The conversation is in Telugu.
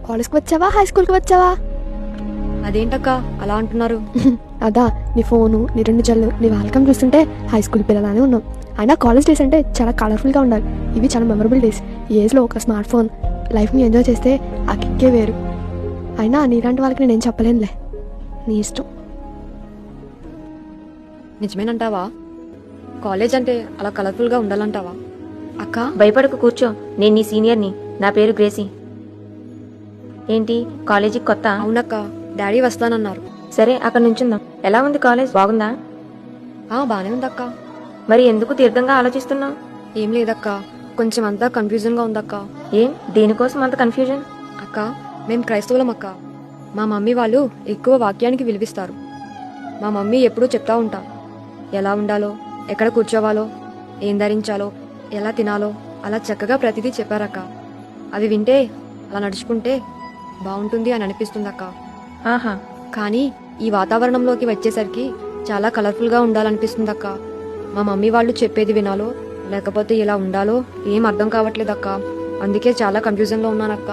కాలేజ్కి వచ్చావా హై స్కూల్కి వచ్చావా? అదేంటక్క అలా అంటున్నారు? అదా, నీ ఫోను, నీ 2 జల్లు, నీ వాల్కమ్ చూస్తుంటే హై స్కూల్ పిల్లలానే ఉన్నాం. అయినా కాలేజ్ డేస్ అంటే చాలా కలర్ఫుల్గా ఉండాలి. ఇవి చాలా మెమరబుల్ డేస్. ఈ ఏజ్లో ఒక స్మార్ట్ ఫోన్ లైఫ్ని ఎంజాయ్ చేస్తే ఆ కిక్కే వేరు. అయినా నీలాంటి వాళ్ళకి నేనేం చెప్పలేనులే, నీ ఇష్టం. నిజమేనంటావా? కాలేజ్ అంటే అలా కలర్ఫుల్గా ఉండాలంటావా అక్క? భయపడకు, కూర్చో. నేను నీ సీనియర్ని. నా పేరు గ్రేసీ. ఏంటి, కాలేజీకి కొత్త? అవునక్క, డాడీ వస్తానన్నారు. సరే, అక్కడ నుంచుందాం. ఎలా ఉంది కాలేజ్, బాగుందా? బానే ఉందక్క. మరి ఎందుకు దీర్ఘంగా ఆలోచిస్తున్నావు? ఏం లేదక్క, కొంచెం అంతా కన్ఫ్యూజన్గా ఉందక్క. ఏం, దేనికోసం అంత కన్ఫ్యూజన్? అక్క, మేం క్రైస్తవులం అక్క. మా మమ్మీ వాళ్ళు ఎక్కువ వాక్యానికి విలువిస్తారు. మా మమ్మీ ఎప్పుడూ చెప్తా ఉంటా, ఎలా ఉండాలో, ఎక్కడ కూర్చోవాలో, ఏం ధరించాలో, ఎలా తినాలో, అలా చక్కగా ప్రతిదీ చెప్పారక్క. అవి వింటే అలా నడుచుకుంటే బాగుంటుంది అని అనిపిస్తుందక్క. ఆహా, కానీ ఈ వాతావరణంలోకి వచ్చేసరికి చాలా కలర్ఫుల్గా ఉండాలనిపిస్తుందక్క. మా మమ్మీ వాళ్ళు చెప్పేది వినాలో లేకపోతే ఇలా ఉండాలో ఏం అర్థం కావట్లేదక్క. అందుకే చాలా కన్ఫ్యూజన్లో ఉన్నానక్క.